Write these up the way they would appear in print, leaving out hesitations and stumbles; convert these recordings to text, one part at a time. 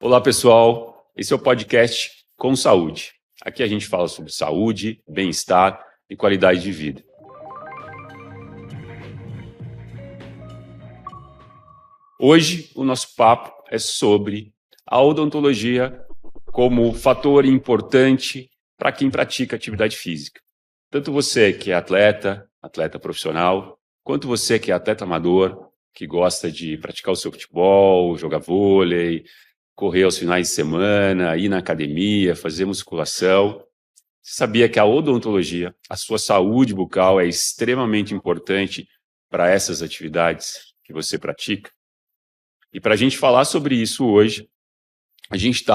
Olá, pessoal. Esse é o podcast Com Saúde. Aqui a gente fala sobre saúde, bem-estar e qualidade de vida. Hoje, o nosso papo é sobre a odontologia como fator importante para quem pratica atividade física. Tanto você que é atleta profissional, quanto você que é atleta amador, que gosta de praticar o seu futebol, jogar vôlei, correr aos finais de semana, ir na academia, fazer musculação. Você sabia que a odontologia, a sua saúde bucal é extremamente importante para essas atividades que você pratica? E para a gente falar sobre isso hoje, a gente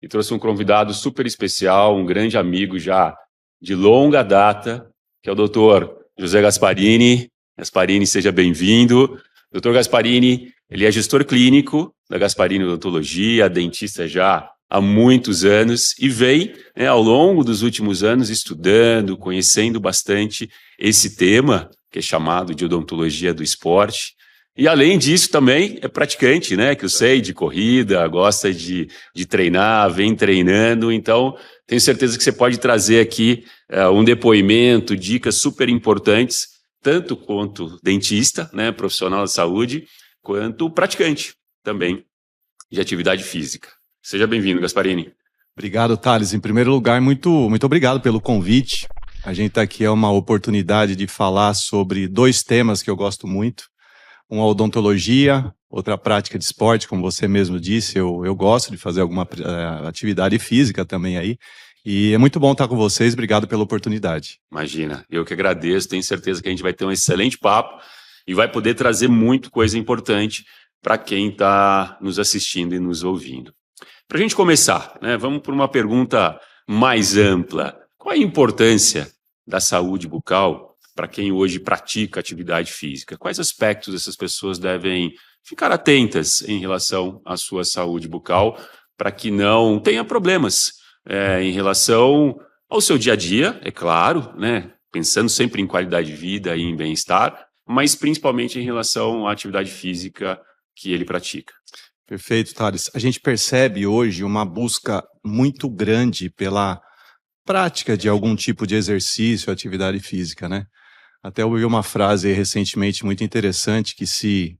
trouxe um convidado super especial, um grande amigo já de longa data, que é o doutor José Gasparini. Gasparini, seja bem-vindo. Doutor Gasparini, ele é gestor clínico da Gasparini Odontologia, dentista já há muitos anos e vem, ao longo dos últimos anos, estudando, conhecendo bastante esse tema, que é chamado de odontologia do esporte. E, além disso, também é praticante, que eu sei, de corrida, gosta de treinar, vem treinando. Então, tenho certeza que você pode trazer aqui um depoimento, dicas super importantes, tanto quanto dentista, profissional de saúde, quanto praticante também de atividade física. Seja bem-vindo, Gasparini. Obrigado, Thales. Em primeiro lugar, muito obrigado pelo convite. A gente está aqui, é uma oportunidade de falar sobre dois temas que eu gosto muito. Uma odontologia, outra prática de esporte, como você mesmo disse, eu gosto de fazer alguma atividade física também aí. E é muito bom estar com vocês, obrigado pela oportunidade. Imagina, eu que agradeço, tenho certeza que a gente vai ter um excelente papo e vai poder trazer muita coisa importante para quem está nos assistindo e nos ouvindo. Para a gente começar, vamos por uma pergunta mais ampla. Qual é a importância da saúde bucal para quem hoje pratica atividade física? Quais aspectos essas pessoas devem ficar atentas em relação à sua saúde bucal para que não tenha problemas em relação ao seu dia a dia, é claro, pensando sempre em qualidade de vida e em bem-estar, mas principalmente em relação à atividade física que ele pratica? Perfeito, Thales. A gente percebe hoje uma busca muito grande pela prática de algum tipo de exercício, atividade física, Até eu ouvi uma frase recentemente muito interessante que se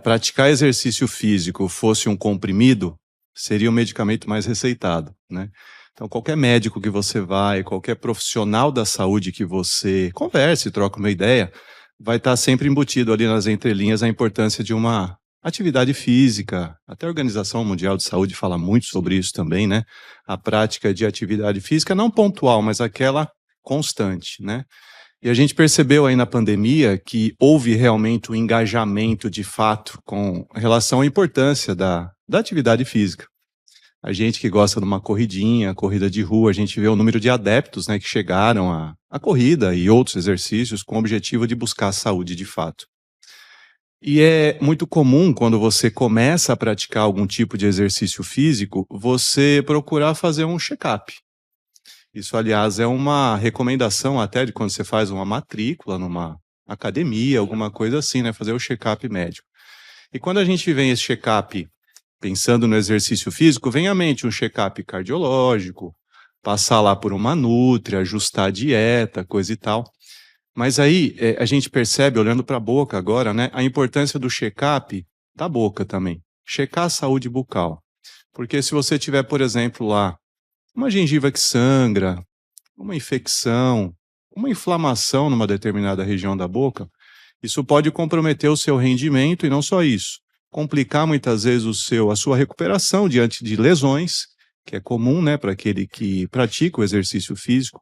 praticar exercício físico fosse um comprimido, seria o medicamento mais receitado, Então, qualquer médico que você vai, qualquer profissional da saúde que você converse, troca uma ideia, vai estar sempre embutido ali nas entrelinhas a importância de uma atividade física. Até a Organização Mundial de Saúde fala muito sobre isso também, A prática de atividade física, não pontual, mas aquela constante, E a gente percebeu aí na pandemia que houve realmente um engajamento de fato com relação à importância da atividade física. A gente que gosta de uma corridinha, corrida de rua, a gente vê o número de adeptos que chegaram à corrida e outros exercícios com o objetivo de buscar a saúde de fato. E é muito comum, quando você começa a praticar algum tipo de exercício físico, você procurar fazer um check-up. Isso, aliás, é uma recomendação até de quando você faz uma matrícula numa academia, alguma coisa assim, fazer o check-up médico. E quando a gente vem esse check-up pensando no exercício físico, vem à mente um check-up cardiológico, passar lá por uma nutri, ajustar a dieta, coisa e tal. Mas aí a gente percebe, olhando para a boca agora, a importância do check-up da boca também. Checar a saúde bucal. Porque se você tiver, por exemplo, lá, uma gengiva que sangra, uma infecção, uma inflamação numa determinada região da boca, isso pode comprometer o seu rendimento e não só isso, complicar muitas vezes a sua recuperação diante de lesões, que é comum, para aquele que pratica o exercício físico,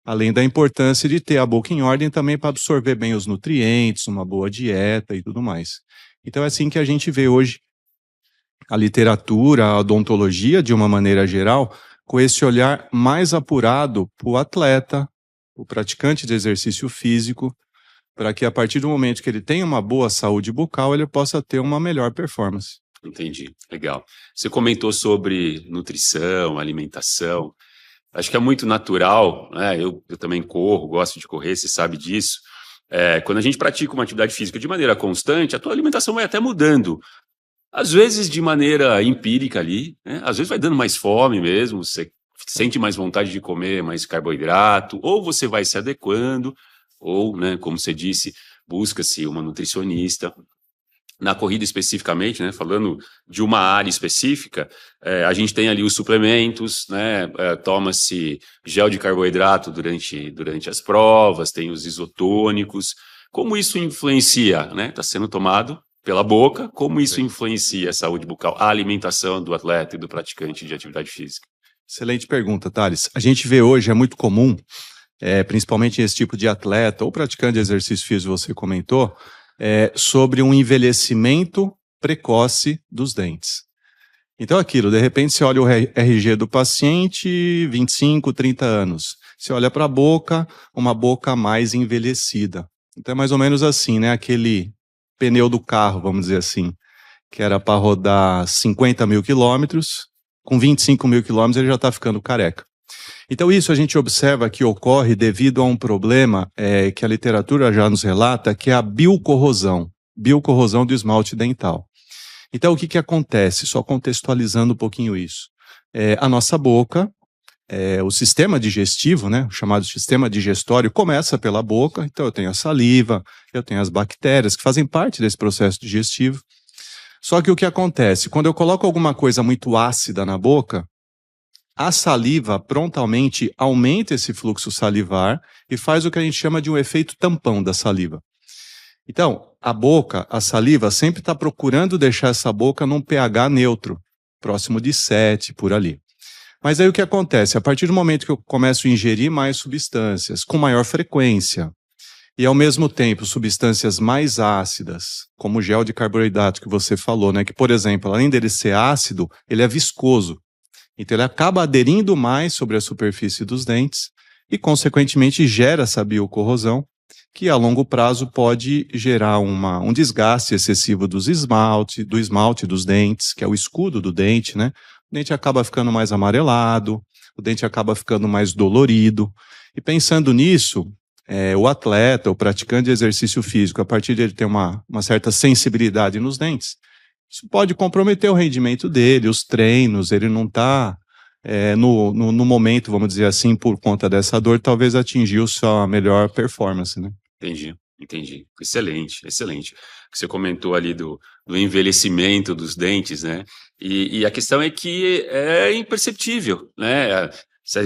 além da importância de ter a boca em ordem também para absorver bem os nutrientes, uma boa dieta e tudo mais. Então é assim que a gente vê hoje a literatura, a odontologia, de uma maneira geral, com esse olhar mais apurado para o atleta, o praticante de exercício físico, para que a partir do momento que ele tenha uma boa saúde bucal, ele possa ter uma melhor performance. Entendi, legal. Você comentou sobre nutrição, alimentação. Acho que é muito natural, Eu também corro, gosto de correr, você sabe disso. Quando a gente pratica uma atividade física de maneira constante, a tua alimentação vai até mudando. Às vezes de maneira empírica ali, né? Às vezes vai dando mais fome mesmo, você sente mais vontade de comer mais carboidrato, ou você vai se adequando, ou, né, como você disse, busca-se uma nutricionista. Na corrida especificamente, né, falando de uma área específica, a gente tem ali os suplementos, né, toma-se gel de carboidrato durante as provas, tem os isotônicos. Como isso influencia, né? Está sendo tomado pela boca, como isso influencia a saúde bucal, a alimentação do atleta e do praticante de atividade física? Excelente pergunta, Thales. A gente vê hoje, é muito comum, principalmente esse tipo de atleta ou praticante de exercício físico, você comentou, sobre um envelhecimento precoce dos dentes. Então, aquilo, de repente, você olha o RG do paciente, 25, 30 anos. Você olha para a boca, uma boca mais envelhecida. Então, é mais ou menos assim, né? Aquele pneu do carro, vamos dizer assim, que era para rodar 50 mil quilômetros, com 25 mil quilômetros ele já está ficando careca. Então, isso a gente observa que ocorre devido a um problema que a literatura já nos relata, que é a biocorrosão do esmalte dental. Então, o que acontece? Só contextualizando um pouquinho isso. A nossa boca, o sistema digestivo, né, o chamado sistema digestório, começa pela boca. Então, eu tenho a saliva, eu tenho as bactérias que fazem parte desse processo digestivo. Só que o que acontece? Quando eu coloco alguma coisa muito ácida na boca, a saliva prontamente aumenta esse fluxo salivar e faz o que a gente chama de um efeito tampão da saliva. Então, a boca, a saliva, sempre está procurando deixar essa boca num pH neutro, próximo de 7, por ali. Mas aí o que acontece? A partir do momento que eu começo a ingerir mais substâncias, com maior frequência, e ao mesmo tempo substâncias mais ácidas, como o gel de carboidrato que você falou, né? Que, por exemplo, além dele ser ácido, ele é viscoso. Então ele acaba aderindo mais sobre a superfície dos dentes e, consequentemente, gera essa biocorrosão, que a longo prazo pode gerar um desgaste excessivo do esmalte dos dentes, que é o escudo do dente, né? O dente acaba ficando mais amarelado, o dente acaba ficando mais dolorido. E pensando nisso, o atleta, o praticante de exercício físico, a partir de ele ter uma certa sensibilidade nos dentes, isso pode comprometer o rendimento dele, os treinos, ele não está no momento, vamos dizer assim, por conta dessa dor, talvez atingiu sua melhor performance, né? Entendi. Excelente. O que você comentou ali do envelhecimento dos dentes, né? E a questão é que é imperceptível, né?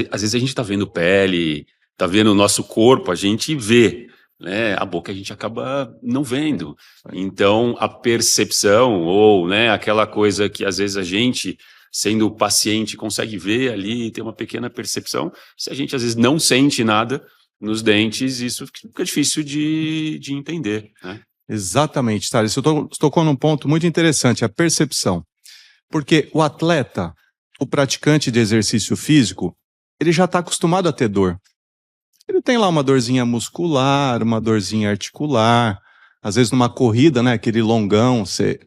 Às vezes a gente está vendo pele, está vendo o nosso corpo, a gente vê, né? A boca a gente acaba não vendo. Então, a percepção, ou, né, aquela coisa que às vezes a gente, sendo paciente, consegue ver ali, ter uma pequena percepção, se a gente às vezes não sente nada nos dentes, isso fica difícil de entender, né? Exatamente, Thales. Você tocou num ponto muito interessante, a percepção. Porque o atleta, o praticante de exercício físico, ele já está acostumado a ter dor. Ele tem lá uma dorzinha muscular, uma dorzinha articular. Às vezes numa corrida, né, aquele longão, você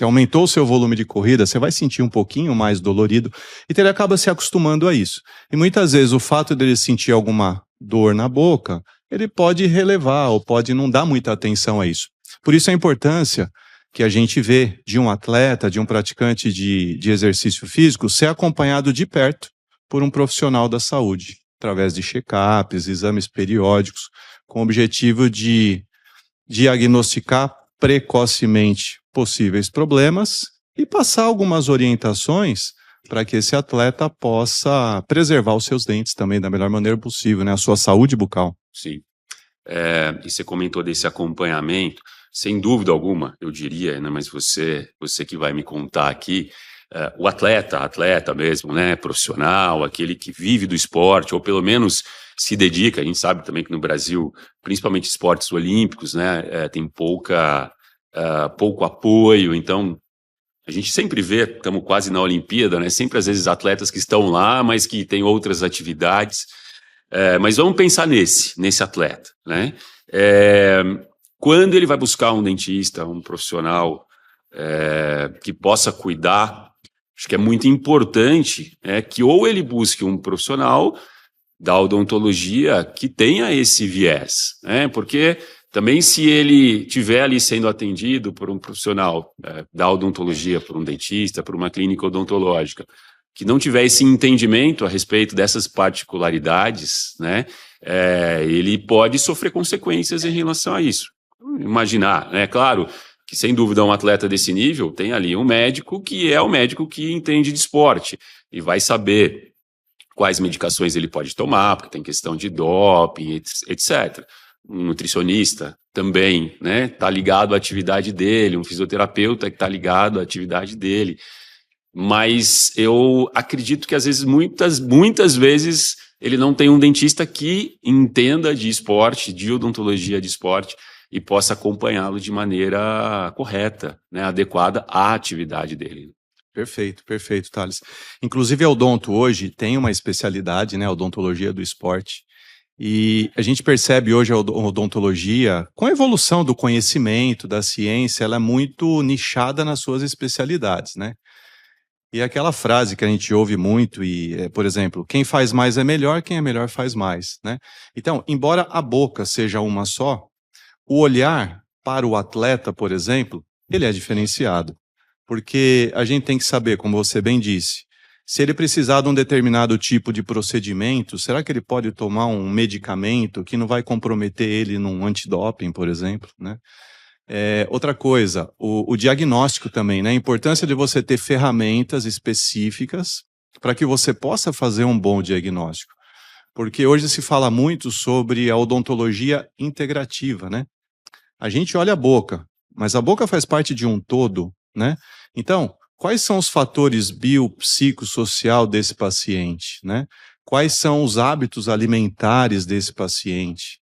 aumentou o seu volume de corrida, você vai sentir um pouquinho mais dolorido. Então ele acaba se acostumando a isso. E muitas vezes o fato dele sentir alguma dor na boca, ele pode relevar ou pode não dar muita atenção a isso. Por isso a importância que a gente vê de um atleta, de um praticante de exercício físico, ser acompanhado de perto por um profissional da saúde, através de check-ups, exames periódicos, com o objetivo de diagnosticar precocemente possíveis problemas e passar algumas orientações para que esse atleta possa preservar os seus dentes também da melhor maneira possível, né? A sua saúde bucal. Sim. E você comentou desse acompanhamento, sem dúvida alguma, eu diria, né? Mas você que vai me contar aqui, o atleta mesmo, né? Profissional, aquele que vive do esporte, ou pelo menos se dedica. A gente sabe também que no Brasil, principalmente esportes olímpicos, né? Tem pouco apoio, então a gente sempre vê, estamos quase na Olimpíada, né? Sempre às vezes atletas que estão lá, mas que têm outras atividades. Mas vamos pensar nesse atleta, né? Quando ele vai buscar um dentista, um profissional que possa cuidar, acho que é muito importante que ou ele busque um profissional da odontologia que tenha esse viés, né? Porque Também se ele estiver ali sendo atendido por um profissional da odontologia, por um dentista, por uma clínica odontológica, que não tiver esse entendimento a respeito dessas particularidades, né, ele pode sofrer consequências em relação a isso. Imaginar, né, claro, que sem dúvida um atleta desse nível tem ali um médico que é o médico que entende de esporte e vai saber quais medicações ele pode tomar, porque tem questão de doping, etc. Um nutricionista também, né, está ligado à atividade dele, um fisioterapeuta que está ligado à atividade dele. Mas eu acredito que às vezes, muitas vezes, ele não tem um dentista que entenda de esporte, de odontologia de esporte, e possa acompanhá-lo de maneira correta, né, adequada à atividade dele. Perfeito, perfeito, Thales. Inclusive, a odonto hoje tem uma especialidade, né, a odontologia do esporte. E a gente percebe hoje a odontologia, com a evolução do conhecimento, da ciência, ela é muito nichada nas suas especialidades, né? E aquela frase que a gente ouve muito, por exemplo, quem faz mais é melhor, quem é melhor faz mais, né? Então, embora a boca seja uma só, o olhar para o atleta, por exemplo, ele é diferenciado. Porque a gente tem que saber, como você bem disse, se ele precisar de um determinado tipo de procedimento, será que ele pode tomar um medicamento que não vai comprometer ele num antidoping, por exemplo, né? Outra coisa, o diagnóstico também, né? A importância de você ter ferramentas específicas para que você possa fazer um bom diagnóstico. Porque hoje se fala muito sobre a odontologia integrativa, né? A gente olha a boca, mas a boca faz parte de um todo, né? Então, quais são os fatores biopsicossocial desse paciente, né? Quais são os hábitos alimentares desse paciente?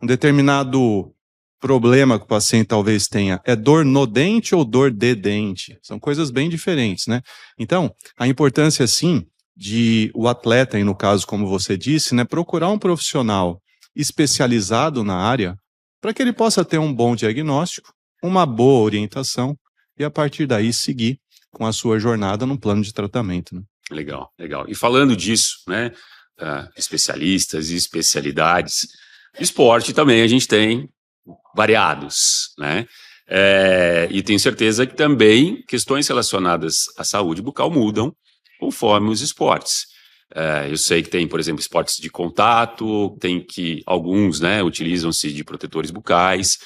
Um determinado problema que o paciente talvez tenha é dor no dente ou dor de dente? São coisas bem diferentes, né? Então, a importância, sim, de o atleta, e no caso, como você disse, né, procurar um profissional especializado na área para que ele possa ter um bom diagnóstico, uma boa orientação e, a partir daí, seguir com a sua jornada num plano de tratamento, né? Legal, legal. E falando disso, né, especialistas e especialidades, esporte também a gente tem variados, né? E tenho certeza que também questões relacionadas à saúde bucal mudam conforme os esportes. Eu sei que tem, por exemplo, esportes de contato, tem que alguns, né, utilizam-se de protetores bucais.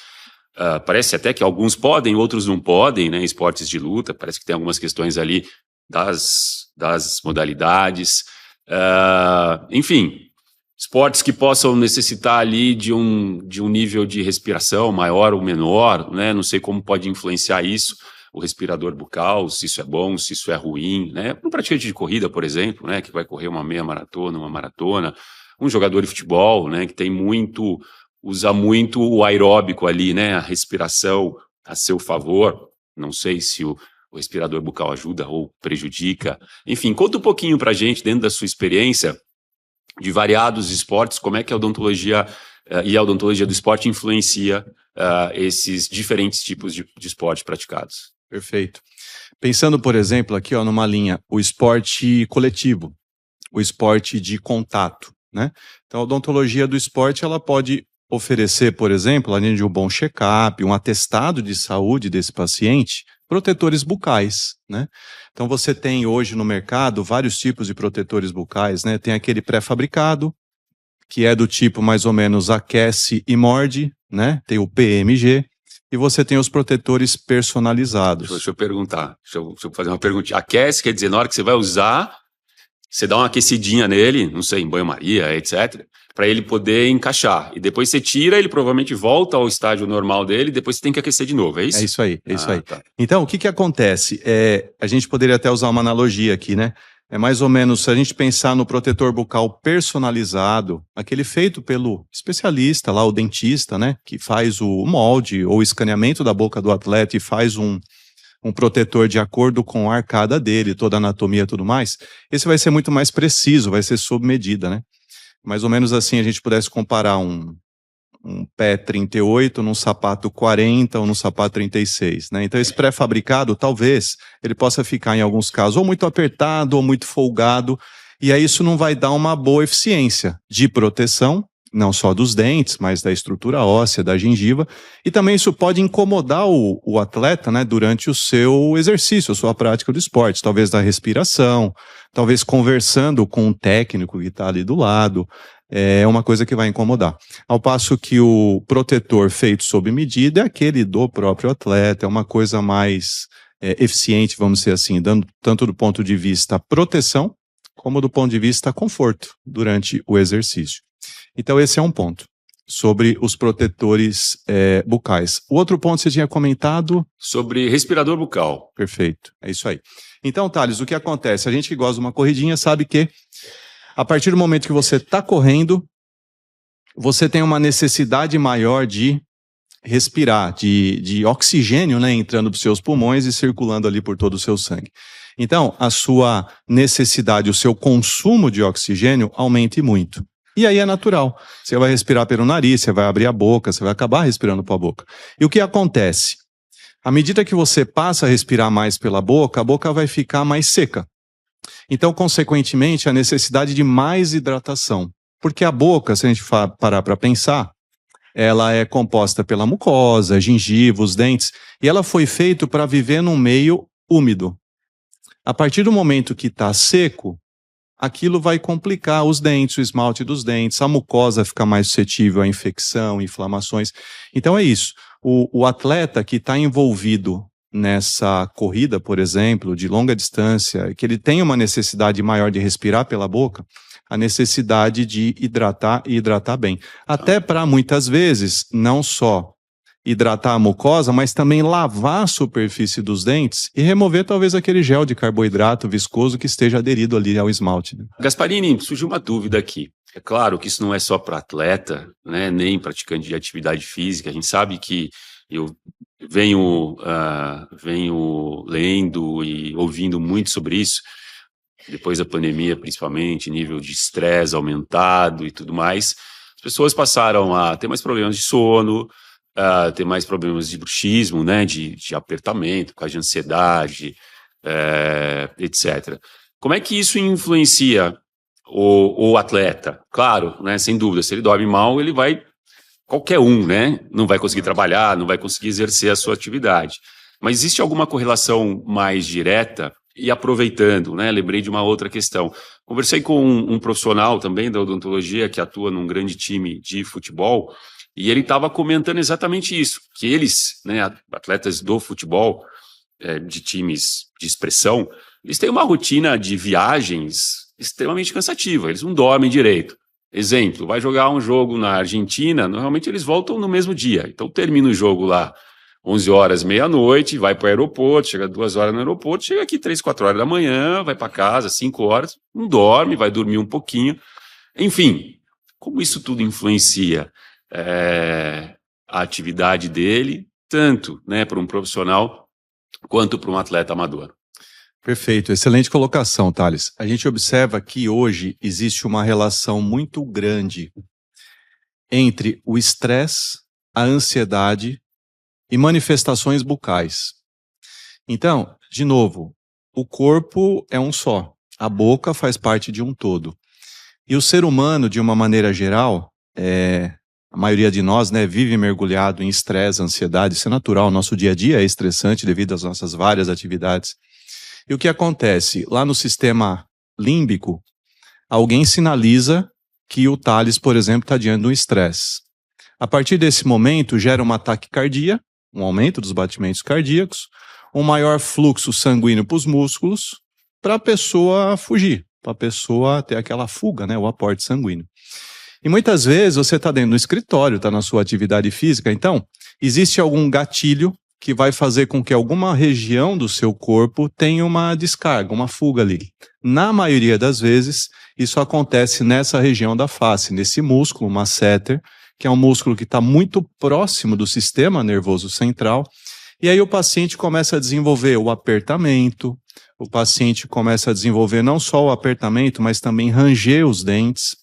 Parece até que alguns podem, outros não podem, né? Esportes de luta, parece que tem algumas questões ali das modalidades. Enfim, esportes que possam necessitar ali de um nível de respiração maior ou menor, né? Não sei como pode influenciar isso, o respirador bucal, se isso é bom, se isso é ruim, né? Um praticante de corrida, por exemplo, né, que vai correr uma meia maratona, uma maratona, um jogador de futebol, né, que usa muito o aeróbico ali, né, a respiração a seu favor. Não sei se o respirador bucal ajuda ou prejudica. Enfim, conta um pouquinho pra gente, dentro da sua experiência de variados esportes, como é que a odontologia e a odontologia do esporte influencia esses diferentes tipos de esporte praticados. Perfeito. Pensando, por exemplo, aqui ó, numa linha, o esporte coletivo, o esporte de contato, né? Então, a odontologia do esporte, ela pode oferecer, por exemplo, além de um bom check-up, um atestado de saúde desse paciente, protetores bucais, né? Então, você tem hoje no mercado vários tipos de protetores bucais, né? Tem aquele pré-fabricado, que é do tipo mais ou menos aquece e morde, né? Tem o PMG, e você tem os protetores personalizados. Deixa eu perguntar, deixa eu fazer uma perguntinha. Aquece quer dizer, na hora que você vai usar, você dá uma aquecidinha nele, não sei, em banho-maria, etc., para ele poder encaixar. E depois você tira, ele provavelmente volta ao estágio normal dele, depois você tem que aquecer de novo, é isso? É isso aí, é isso aí. Tá. Então, o que acontece? A gente poderia até usar uma analogia aqui, né? É mais ou menos, se a gente pensar no protetor bucal personalizado, aquele feito pelo especialista lá, o dentista, né? Que faz o molde ou escaneamento da boca do atleta e faz um protetor de acordo com a arcada dele, toda a anatomia e tudo mais, esse vai ser muito mais preciso, vai ser sob medida, né? Mais ou menos assim, a gente pudesse comparar um pé 38 num sapato 40 ou num sapato 36, né? Então esse pré-fabricado, talvez, ele possa ficar em alguns casos ou muito apertado ou muito folgado, e aí isso não vai dar uma boa eficiência de proteção, não só dos dentes, mas da estrutura óssea, da gengiva, e também isso pode incomodar o atleta, né, durante o seu exercício, a sua prática do esporte, talvez da respiração, talvez conversando com um técnico que está ali do lado, é uma coisa que vai incomodar. Ao passo que o protetor feito sob medida é aquele do próprio atleta, é uma coisa mais eficiente, vamos dizer assim, dando tanto do ponto de vista proteção, como do ponto de vista conforto durante o exercício. Então esse é um ponto sobre os protetores bucais. O outro ponto você tinha comentado? Sobre respirador bucal. Perfeito, é isso aí. Então, Thales, o que acontece? A gente que gosta de uma corridinha sabe que a partir do momento que você está correndo, você tem uma necessidade maior de respirar, de oxigênio, né, entrando para os seus pulmões e circulando ali por todo o seu sangue. Então, a sua necessidade, o seu consumo de oxigênio aumente muito. E aí é natural. Você vai respirar pelo nariz, você vai abrir a boca, você vai acabar respirando pela boca. E o que acontece? À medida que você passa a respirar mais pela boca, a boca vai ficar mais seca. Então, consequentemente, a necessidade de mais hidratação. Porque a boca, se a gente parar para pensar, ela é composta pela mucosa, gengiva, os dentes, e ela foi feita para viver num meio úmido. A partir do momento que está seco, aquilo vai complicar os dentes, o esmalte dos dentes, a mucosa fica mais suscetível à infecção, inflamações. Então é isso. O atleta que está envolvido nessa corrida, por exemplo, de longa distância, que ele tem uma necessidade maior de respirar pela boca, a necessidade de hidratar e hidratar bem. Até para, muitas vezes, não só hidratar a mucosa, mas também lavar a superfície dos dentes e remover talvez aquele gel de carboidrato viscoso que esteja aderido ali ao esmalte. Gasparini, surgiu uma dúvida aqui. É claro que isso não é só para atleta, né, nem praticante de atividade física. A gente sabe que eu venho lendo e ouvindo muito sobre isso, depois da pandemia, principalmente, nível de estresse aumentado e tudo mais. As pessoas passaram a ter mais problemas de sono, ter mais problemas de bruxismo, né, de apertamento, por causa de ansiedade, etc. Como é que isso influencia o atleta? Claro, né, sem dúvida, se ele dorme mal, ele vai... Qualquer um, né, não vai conseguir trabalhar, não vai conseguir exercer a sua atividade. Mas existe alguma correlação mais direta? E aproveitando, né, lembrei de uma outra questão. Conversei com um profissional também da odontologia que atua num grande time de futebol e ele estava comentando exatamente isso, que eles, né, atletas do futebol, de times de expressão, eles têm uma rotina de viagens extremamente cansativa, eles não dormem direito. Exemplo, vai jogar um jogo na Argentina, normalmente eles voltam no mesmo dia. Então termina o jogo lá 11 horas, meia-noite, vai para o aeroporto, chega 2 horas no aeroporto, chega aqui 3, 4 horas da manhã, vai para casa, 5 horas, não dorme, vai dormir um pouquinho. Enfim, como isso tudo influencia a atividade dele, tanto, né, para um profissional quanto para um atleta amador? Perfeito, excelente colocação, Thales. A gente observa que hoje existe uma relação muito grande entre o estresse, a ansiedade e manifestações bucais. Então, de novo, o corpo é um só, a boca faz parte de um todo. E o ser humano, de uma maneira geral, a maioria de nós, né, vive mergulhado em estresse, ansiedade, isso é natural, nosso dia a dia é estressante devido às nossas várias atividades. E o que acontece? Lá no sistema límbico, alguém sinaliza que o Thales, por exemplo, está diante de um estresse. A partir desse momento, gera uma taquicardia, um aumento dos batimentos cardíacos, um maior fluxo sanguíneo para os músculos, para a pessoa fugir, para a pessoa ter aquela fuga, né, o aporte sanguíneo. E muitas vezes você está dentro do escritório, está na sua atividade física, então existe algum gatilho que vai fazer com que alguma região do seu corpo tenha uma descarga, uma fuga ali. Na maioria das vezes, isso acontece nessa região da face, nesse músculo, masseter, que é um músculo que está muito próximo do sistema nervoso central, e aí o paciente começa a desenvolver o apertamento, o paciente começa a desenvolver não só o apertamento, mas também ranger os dentes.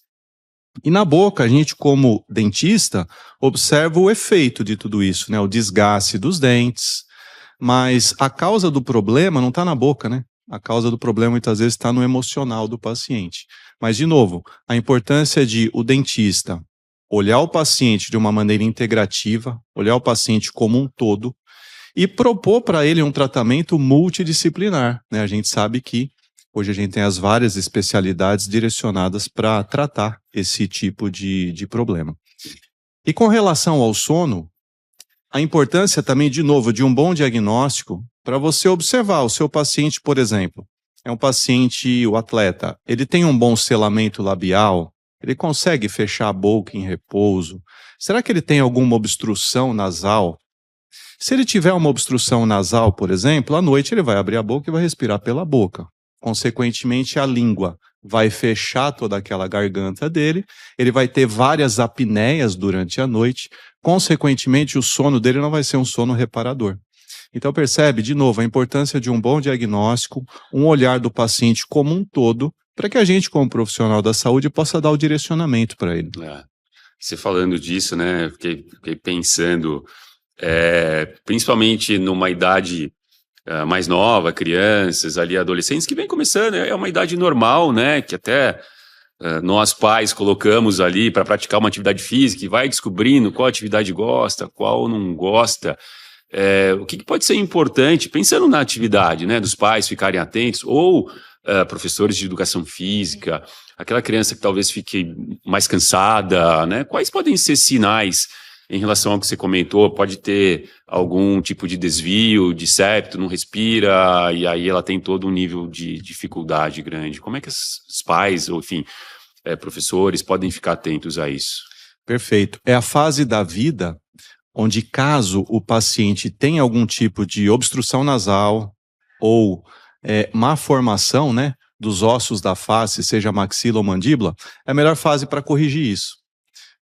E na boca, a gente, como dentista, observa o efeito de tudo isso, né? O desgaste dos dentes, mas a causa do problema não está na boca, né? A causa do problema muitas vezes está no emocional do paciente. Mas, de novo, a importância de o dentista olhar o paciente de uma maneira integrativa, olhar o paciente como um todo e propor para ele um tratamento multidisciplinar, né? A gente sabe que hoje a gente tem as várias especialidades direcionadas para tratar esse tipo de problema. E com relação ao sono, a importância também, de novo, de um bom diagnóstico para você observar o seu paciente, por exemplo. É um paciente, o atleta, ele tem um bom selamento labial, ele consegue fechar a boca em repouso. Será que ele tem alguma obstrução nasal? Se ele tiver uma obstrução nasal, por exemplo, à noite ele vai abrir a boca e vai respirar pela boca. Consequentemente, a língua vai fechar toda aquela garganta dele, ele vai ter várias apneias durante a noite, consequentemente, o sono dele não vai ser um sono reparador. Então, percebe, de novo, a importância de um bom diagnóstico, um olhar do paciente como um todo, para que a gente, como profissional da saúde, possa dar o direcionamento para ele. Você falando disso, né, fiquei pensando, principalmente numa idade mais nova, crianças, ali, adolescentes, que vem começando, é uma idade normal, né, que até nós pais colocamos ali para praticar uma atividade física e vai descobrindo qual atividade gosta, qual não gosta. O que pode ser importante, pensando na atividade, né, dos pais ficarem atentos, ou professores de educação física, aquela criança que talvez fique mais cansada, né, quais podem ser sinais em relação ao que você comentou? Pode ter algum tipo de desvio, de septo, não respira, e aí ela tem todo um nível de dificuldade grande. Como é que os pais, ou enfim, professores podem ficar atentos a isso? Perfeito. É a fase da vida onde, caso o paciente tenha algum tipo de obstrução nasal ou má formação, né, dos ossos da face, seja maxila ou mandíbula, é a melhor fase para corrigir isso.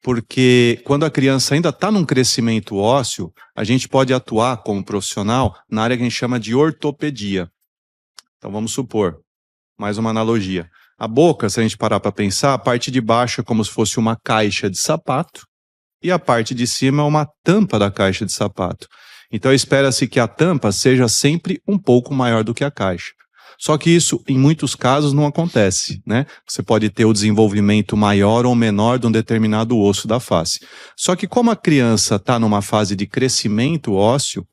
Porque quando a criança ainda está num crescimento ósseo, a gente pode atuar como profissional na área que a gente chama de ortopedia. Então vamos supor, mais uma analogia. A boca, se a gente parar para pensar, a parte de baixo é como se fosse uma caixa de sapato e a parte de cima é uma tampa da caixa de sapato. Então espera-se que a tampa seja sempre um pouco maior do que a caixa. Só que isso, em muitos casos, não acontece, né? Você pode ter o desenvolvimento maior ou menor de um determinado osso da face. Só que como a criança está numa fase de crescimento ósseo,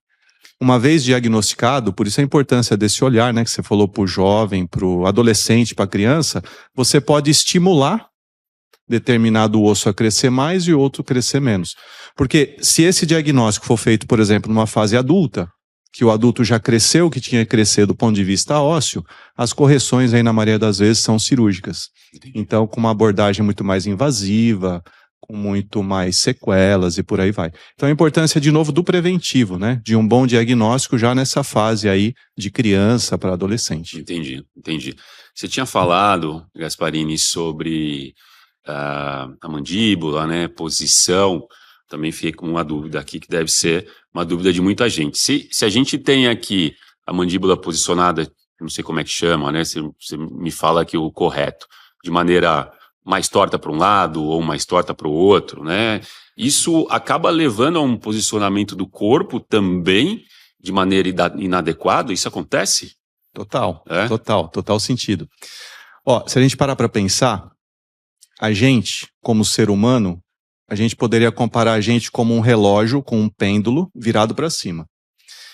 uma vez diagnosticado, por isso a importância desse olhar, né, que você falou para o jovem, para o adolescente, para a criança, você pode estimular determinado osso a crescer mais e outro crescer menos. Porque se esse diagnóstico for feito, por exemplo, numa fase adulta, que o adulto já cresceu o que tinha que crescer do ponto de vista ósseo, as correções aí na maioria das vezes são cirúrgicas. Então, com uma abordagem muito mais invasiva, com muito mais sequelas e por aí vai. Então, a importância, de novo, do preventivo, né? De um bom diagnóstico já nessa fase aí de criança para adolescente. Entendi. Você tinha falado, Gasparini, sobre a mandíbula, né? Posição. Também fiquei com uma dúvida aqui, que deve ser uma dúvida de muita gente. Se a gente tem aqui a mandíbula posicionada, não sei como é que chama, né? Você me fala aqui o correto, de maneira mais torta para um lado ou mais torta para o outro, né? Isso acaba levando a um posicionamento do corpo também de maneira inadequada? Isso acontece? Total sentido. Ó, se a gente parar para pensar, a gente, como ser humano, a gente poderia comparar a gente como um relógio com um pêndulo virado para cima.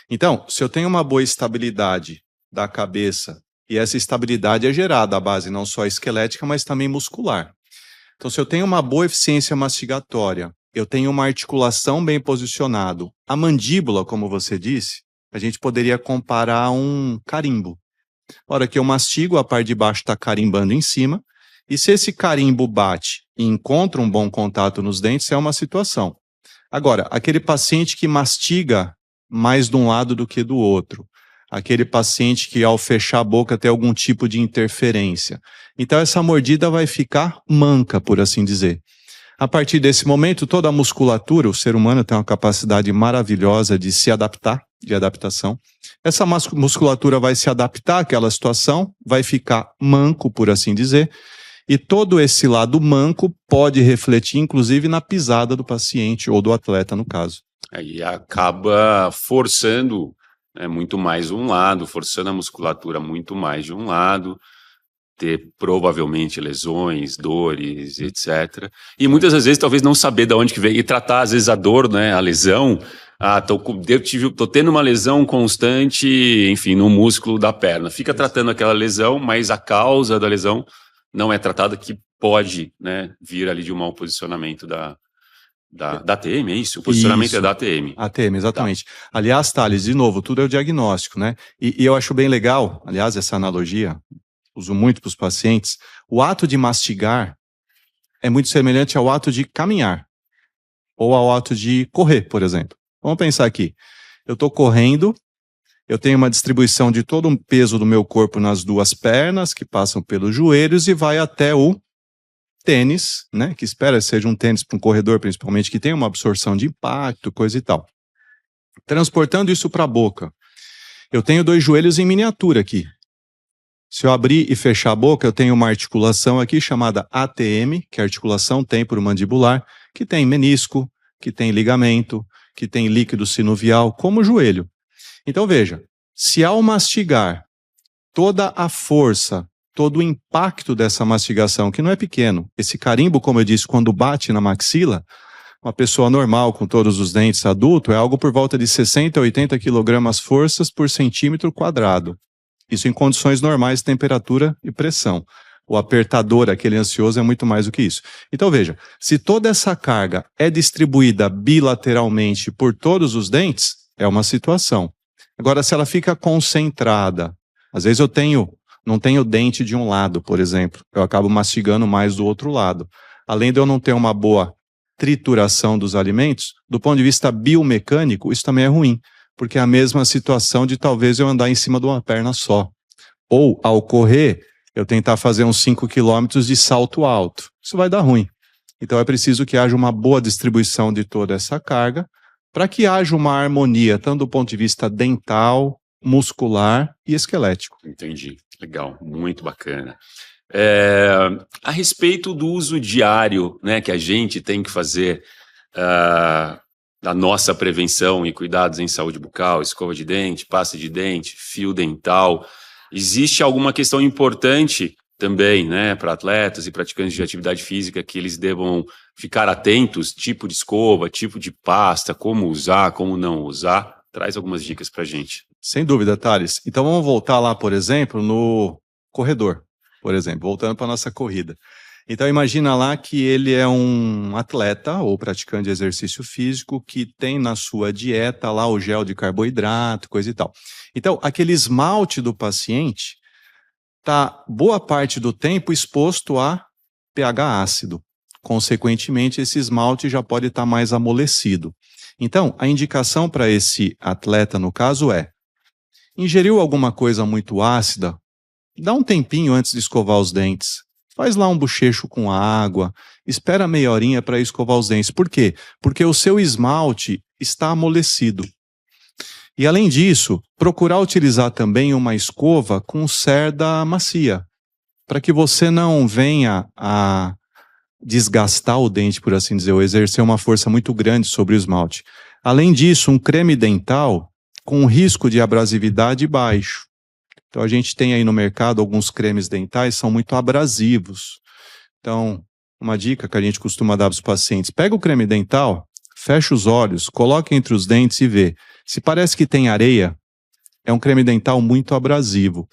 Então, se eu tenho uma boa estabilidade da cabeça, e essa estabilidade é gerada à base não só esquelética, mas também muscular. Então, se eu tenho uma boa eficiência mastigatória, eu tenho uma articulação bem posicionada, a mandíbula, como você disse, a gente poderia comparar a um carimbo. A hora que eu mastigo, a parte de baixo está carimbando em cima, e se esse carimbo bate e encontra um bom contato nos dentes, é uma situação. Agora, aquele paciente que mastiga mais de um lado do que do outro, aquele paciente que ao fechar a boca tem algum tipo de interferência. Então essa mordida vai ficar manca, por assim dizer. A partir desse momento, toda a musculatura, o ser humano tem uma capacidade maravilhosa de se adaptar, de adaptação. Essa musculatura vai se adaptar àquela situação, vai ficar manco, por assim dizer, e todo esse lado manco pode refletir, inclusive, na pisada do paciente ou do atleta, no caso. Aí acaba forçando muito mais um lado, forçando a musculatura muito mais de um lado, ter provavelmente lesões, dores, etc. E muitas das vezes talvez não saber de onde que veio e tratar às vezes a dor, né, a lesão. Tô tendo uma lesão constante, enfim, no músculo da perna. Fica tratando aquela lesão, mas a causa da lesão não é tratada, que pode, né, vir ali de um mau posicionamento da ATM, é isso? O posicionamento Isso. é da ATM. ATM, exatamente. Tá. Aliás, Thales, de novo, tudo é o diagnóstico, né? E eu acho bem legal, aliás, essa analogia, uso muito para os pacientes, o ato de mastigar é muito semelhante ao ato de caminhar, ou ao ato de correr, por exemplo. Vamos pensar aqui. Eu estou correndo, eu tenho uma distribuição de todo o peso do meu corpo nas duas pernas, que passam pelos joelhos e vai até o tênis, né, que espera seja um tênis para um corredor, principalmente, que tem uma absorção de impacto, coisa e tal. Transportando isso para a boca, eu tenho 2 joelhos em miniatura aqui. Se eu abrir e fechar a boca, eu tenho uma articulação aqui chamada ATM, que é a articulação temporomandibular, que tem menisco, que tem ligamento, que tem líquido sinovial, como o joelho. Então veja, se ao mastigar, toda a força, todo o impacto dessa mastigação, que não é pequeno, esse carimbo, como eu disse, quando bate na maxila, uma pessoa normal, com todos os dentes adulto, é algo por volta de 60 a 80 kg forças por centímetro quadrado. Isso em condições normais de temperatura e pressão. O apertador, aquele ansioso, é muito mais do que isso. Então veja, se toda essa carga é distribuída bilateralmente por todos os dentes, é uma situação. Agora, se ela fica concentrada, às vezes não tenho dente de um lado, por exemplo, eu acabo mastigando mais do outro lado. Além de eu não ter uma boa trituração dos alimentos, do ponto de vista biomecânico, isso também é ruim, porque é a mesma situação de talvez eu andar em cima de uma perna só. Ou, ao correr, eu tentar fazer uns 5 quilômetros de salto alto. Isso vai dar ruim. Então é preciso que haja uma boa distribuição de toda essa carga, para que haja uma harmonia, tanto do ponto de vista dental, muscular e esquelético. Entendi. Legal, muito bacana. A respeito do uso diário, né, que a gente tem que fazer da nossa prevenção e cuidados em saúde bucal, escova de dente, pasta de dente, fio dental, existe alguma questão importante também, né, para atletas e praticantes de atividade física, que eles devam ficar atentos, tipo de escova, tipo de pasta, como usar, como não usar? Traz algumas dicas para a gente. Sem dúvida, Thales. Então vamos voltar lá, por exemplo, no corredor, por exemplo, voltando para a nossa corrida. Então imagina lá que ele é um atleta ou praticante de exercício físico que tem na sua dieta lá o gel de carboidrato, coisa e tal. Então aquele esmalte do paciente está boa parte do tempo exposto a pH ácido. Consequentemente, esse esmalte já pode estar mais amolecido. Então, a indicação para esse atleta, no caso, é: ingeriu alguma coisa muito ácida, dá um tempinho antes de escovar os dentes. Faz lá um bochecho com água, espera meia horinha para escovar os dentes. Por quê? Porque o seu esmalte está amolecido. E além disso, procurar utilizar também uma escova com cerda macia, para que você não venha a desgastar o dente, por assim dizer, ou exercer uma força muito grande sobre o esmalte. Além disso, um creme dental com risco de abrasividade baixo. Então a gente tem aí no mercado alguns cremes dentais que são muito abrasivos. Então, uma dica que a gente costuma dar para os pacientes: pega o creme dental, fecha os olhos, coloca entre os dentes e vê. Se parece que tem areia, é um creme dental muito abrasivo.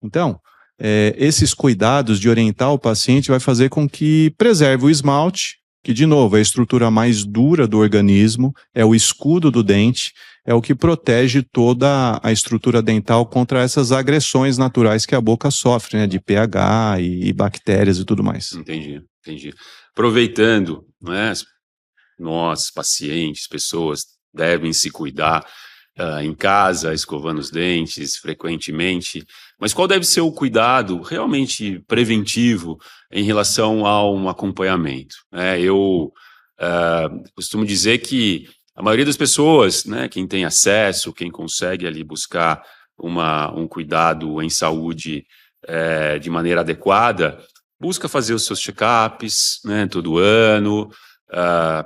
Então, esses cuidados de orientar o paciente vai fazer com que preserve o esmalte, que, de novo, é a estrutura mais dura do organismo, é o escudo do dente, é o que protege toda a estrutura dental contra essas agressões naturais que a boca sofre, né, de pH e bactérias e tudo mais. Entendi. Aproveitando, né, nós, pacientes, pessoas, devem se cuidar em casa, escovando os dentes frequentemente, mas qual deve ser o cuidado realmente preventivo em relação a um acompanhamento? Eu costumo dizer que a maioria das pessoas, né, quem tem acesso, quem consegue ali buscar um cuidado em saúde de maneira adequada, busca fazer os seus check-ups, né, todo ano.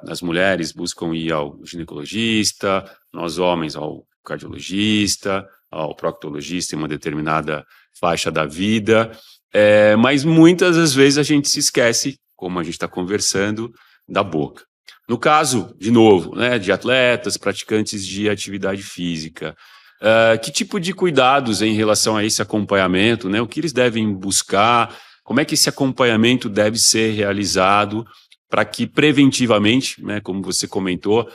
As mulheres buscam ir ao ginecologista, nós homens ao cardiologista, ao proctologista em uma determinada faixa da vida. Mas muitas das vezes a gente se esquece, como a gente está conversando, da boca. No caso, de novo, né, de atletas, praticantes de atividade física, que tipo de cuidados em relação a esse acompanhamento, né? O que eles devem buscar? Como é que esse acompanhamento deve ser realizado para que preventivamente, né, como você comentou,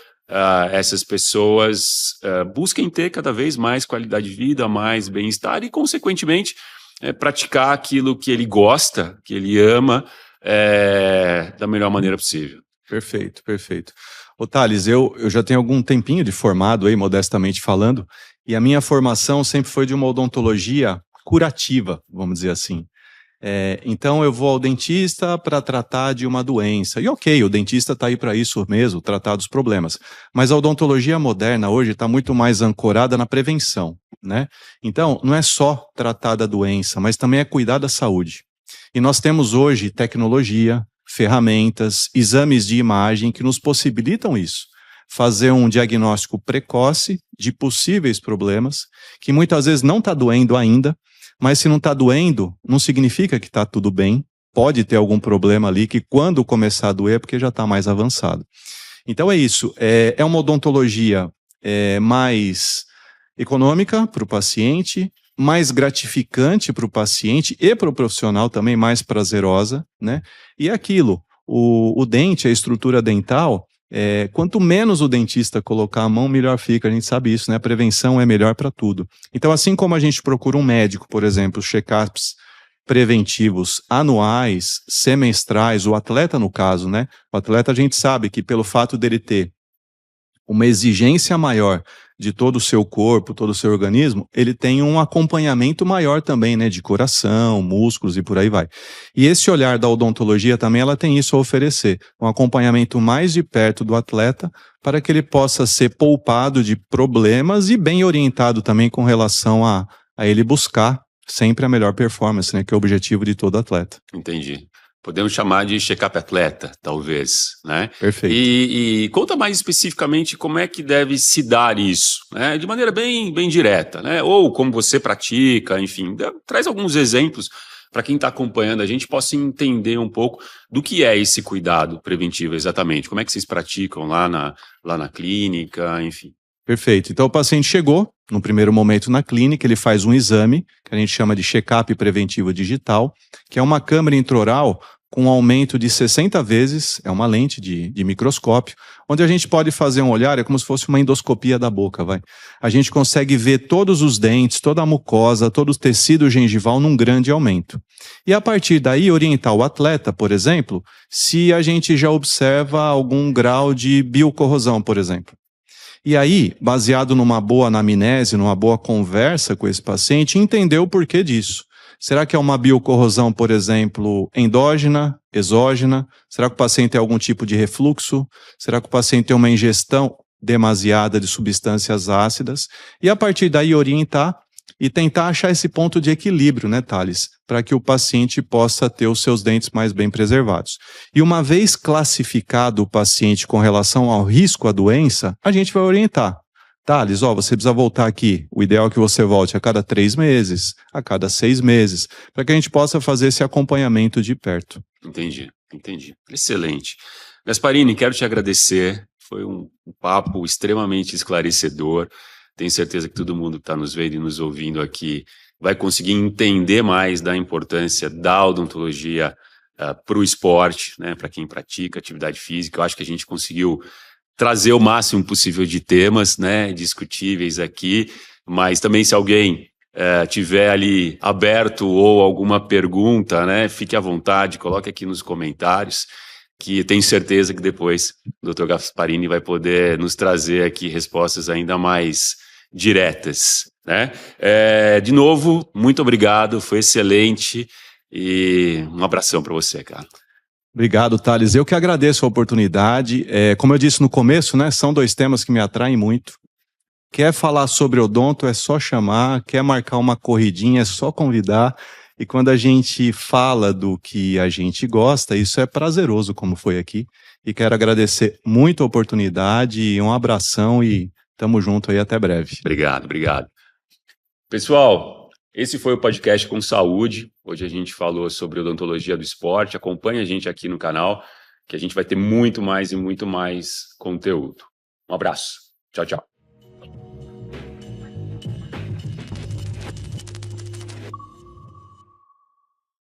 essas pessoas busquem ter cada vez mais qualidade de vida, mais bem-estar e, consequentemente, praticar aquilo que ele gosta, que ele ama, da melhor maneira possível. Perfeito, perfeito. Ô Thales, eu já tenho algum tempinho de formado aí, modestamente falando, e a minha formação sempre foi de uma odontologia curativa, vamos dizer assim. Então eu vou ao dentista para tratar de uma doença. E ok, o dentista está aí para isso mesmo, tratar dos problemas. Mas a odontologia moderna hoje está muito mais ancorada na prevenção, né? Então, não é só tratar da doença, mas também é cuidar da saúde. E nós temos hoje tecnologia, ferramentas, exames de imagem que nos possibilitam isso. Fazer um diagnóstico precoce de possíveis problemas, que muitas vezes não está doendo ainda, mas se não está doendo, não significa que está tudo bem. Pode ter algum problema ali que quando começar a doer é porque já está mais avançado. Então é isso, é uma odontologia mais econômica para o paciente, mais gratificante para o paciente e para o profissional também, mais prazerosa, né? E aquilo, o dente, a estrutura dental, quanto menos o dentista colocar a mão, melhor fica, a gente sabe isso, né? A prevenção é melhor para tudo. Então, assim como a gente procura um médico, por exemplo, check-ups preventivos anuais, semestrais, o atleta no caso, né? O atleta a gente sabe que pelo fato dele ter uma exigência maior de todo o seu corpo, todo o seu organismo, ele tem um acompanhamento maior também, né, de coração, músculos e por aí vai. E esse olhar da odontologia também, ela tem isso a oferecer, um acompanhamento mais de perto do atleta, para que ele possa ser poupado de problemas e bem orientado também com relação a ele buscar sempre a melhor performance, né, que é o objetivo de todo atleta. Entendi. Podemos chamar de check-up atleta, talvez, né? Perfeito. E conta mais especificamente como é que deve se dar isso, né? De maneira bem direta, né? Ou como você pratica, enfim, traz alguns exemplos para quem está acompanhando a gente possa entender um pouco do que é esse cuidado preventivo exatamente. Como é que vocês praticam lá na clínica, enfim. Perfeito. Então o paciente chegou, no primeiro momento na clínica, ele faz um exame, que a gente chama de check-up preventivo digital, que é uma câmera intraoral com um aumento de 60 vezes, é uma lente de microscópio, onde a gente pode fazer um olhar, é como se fosse uma endoscopia da boca, vai. A gente consegue ver todos os dentes, toda a mucosa, todo o tecido gengival num grande aumento. E a partir daí orientar o atleta, por exemplo, se a gente já observa algum grau de biocorrosão, por exemplo. E aí, baseado numa boa anamnese, numa boa conversa com esse paciente, entender o porquê disso. Será que é uma biocorrosão, por exemplo, endógena, exógena? Será que o paciente tem algum tipo de refluxo? Será que o paciente tem uma ingestão demasiada de substâncias ácidas? E a partir daí orientar e tentar achar esse ponto de equilíbrio, né, Thales? Para que o paciente possa ter os seus dentes mais bem preservados. E uma vez classificado o paciente com relação ao risco à doença, a gente vai orientar. Thales, você precisa voltar aqui. O ideal é que você volte a cada 3 meses, a cada 6 meses, para que a gente possa fazer esse acompanhamento de perto. Entendi. Excelente. Gasparini, quero te agradecer. Foi um papo extremamente esclarecedor. Tenho certeza que todo mundo que está nos vendo e nos ouvindo aqui vai conseguir entender mais da importância da odontologia para o esporte, né, para quem pratica atividade física. Eu acho que a gente conseguiu trazer o máximo possível de temas, né, discutíveis aqui, mas também se alguém tiver ali aberto ou alguma pergunta, né, fique à vontade, coloque aqui nos comentários, que tenho certeza que depois o Dr. Gasparini vai poder nos trazer aqui respostas ainda mais diretas, né? De novo, muito obrigado, foi excelente e um abração para você, cara. Obrigado, Thales. Eu que agradeço a oportunidade. Como eu disse no começo, né, são 2 temas que me atraem muito. Quer falar sobre odonto, é só chamar. Quer marcar uma corridinha, é só convidar. E quando a gente fala do que a gente gosta, isso é prazeroso, como foi aqui. E quero agradecer muito a oportunidade, um abração e tamo junto aí até breve. Obrigado. Pessoal, Esse foi o podcast com saúde. Hoje a gente falou sobre odontologia do esporte. Acompanhe a gente aqui no canal, que a gente vai ter muito mais e muito mais conteúdo. Um abraço. Tchau, tchau.